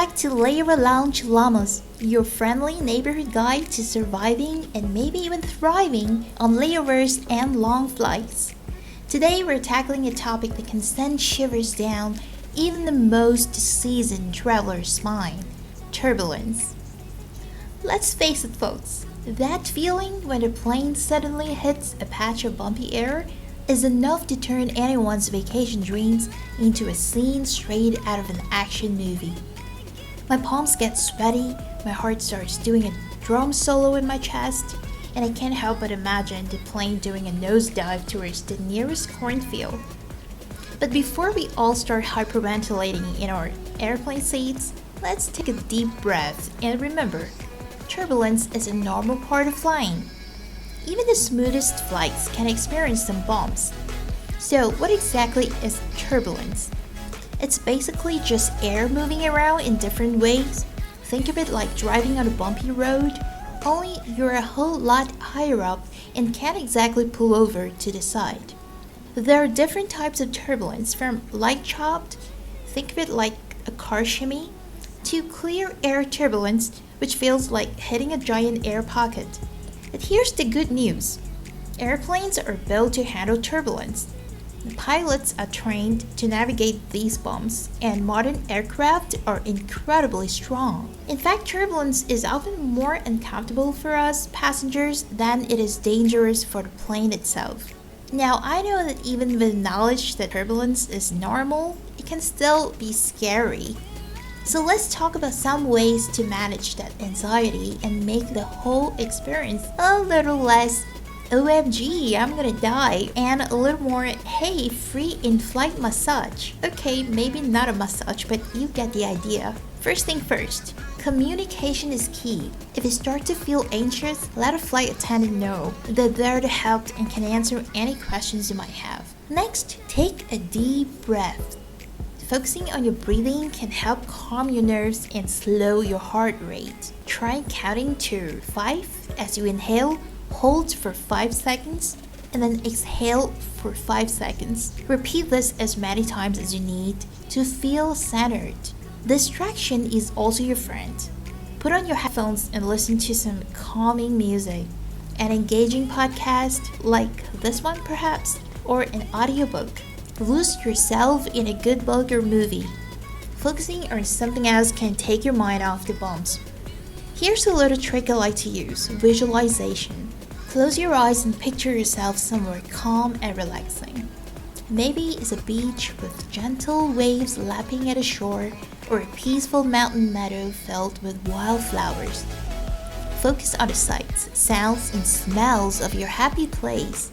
back to Layover Lounge Llamas, your friendly neighborhood guide to surviving and maybe even thriving on layovers and long flights. Today we're tackling a topic that can send shivers down even the most seasoned traveler's spine: turbulence. Let's face it, folks, that feeling when a plane suddenly hits a patch of bumpy air is enough to turn anyone's vacation dreams into a scene straight out of an action movie. My palms get sweaty, my heart starts doing a drum solo in my chest, and I can't help but imagine the plane doing a nosedive towards the nearest cornfield. But before we all start hyperventilating in our airplane seats, let's take a deep breath and remember, turbulence is a normal part of flying. Even the smoothest flights can experience some bumps. So what exactly is turbulence? It's basically just air moving around in different ways. Think of it like driving on a bumpy road, only you're a whole lot higher up and can't exactly pull over to the side. There are different types of turbulence, from light chopped, think of it like a car shimmy, to clear air turbulence, which feels like hitting a giant air pocket. But here's the good news. Airplanes are built to handle turbulence. The pilots are trained to navigate these bumps, and modern aircraft are incredibly strong. In fact, turbulence is often more uncomfortable for us passengers than it is dangerous for the plane itself. Now, I know that even with knowledge that turbulence is normal, it can still be scary. So let's talk about some ways to manage that anxiety and make the whole experience a little less OMG, I'm gonna die, and a little more, hey, free in-flight massage. Okay, maybe not a massage, but you get the idea. First thing first, communication is key. If you start to feel anxious, let a flight attendant know. They're there to help and can answer any questions you might have. Next, take a deep breath. Focusing on your breathing can help calm your nerves and slow your heart rate. Try counting to 5 as you inhale. Hold for 5 seconds, and then exhale for 5 seconds. Repeat this as many times as you need to feel centered. Distraction is also your friend. Put on your headphones and listen to some calming music, an engaging podcast like this one perhaps, or an audiobook. Lose yourself in a good book or movie. Focusing on something else can take your mind off the bumps. Here's a little trick I like to use: visualization. Close your eyes and picture yourself somewhere calm and relaxing. Maybe it's a beach with gentle waves lapping at the shore, or a peaceful mountain meadow filled with wildflowers. Focus on the sights, sounds, and smells of your happy place.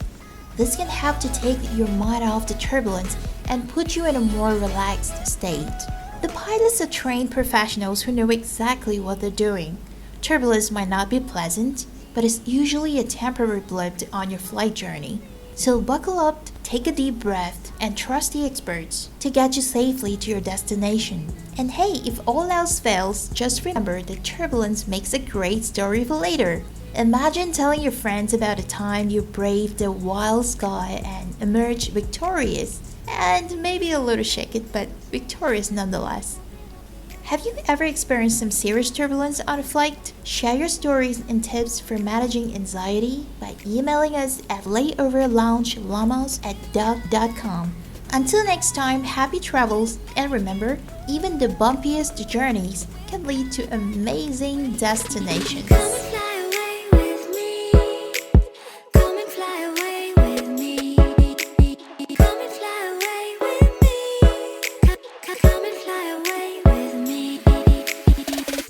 This can help to take your mind off the turbulence and put you in a more relaxed state. The pilots are trained professionals who know exactly what they're doing. Turbulence might not be pleasant, but it's usually a temporary blip on your flight journey. So buckle up, take a deep breath, and trust the experts to get you safely to your destination. And hey, if all else fails, just remember that turbulence makes a great story for later. Imagine telling your friends about a time you braved the wild sky and emerged victorious, and maybe a little shaken, but victorious nonetheless. Have you ever experienced some serious turbulence on a flight? Share your stories and tips for managing anxiety by emailing us at layoverloungellamas@duck.com. Until next time, happy travels, and remember, even the bumpiest journeys can lead to amazing destinations.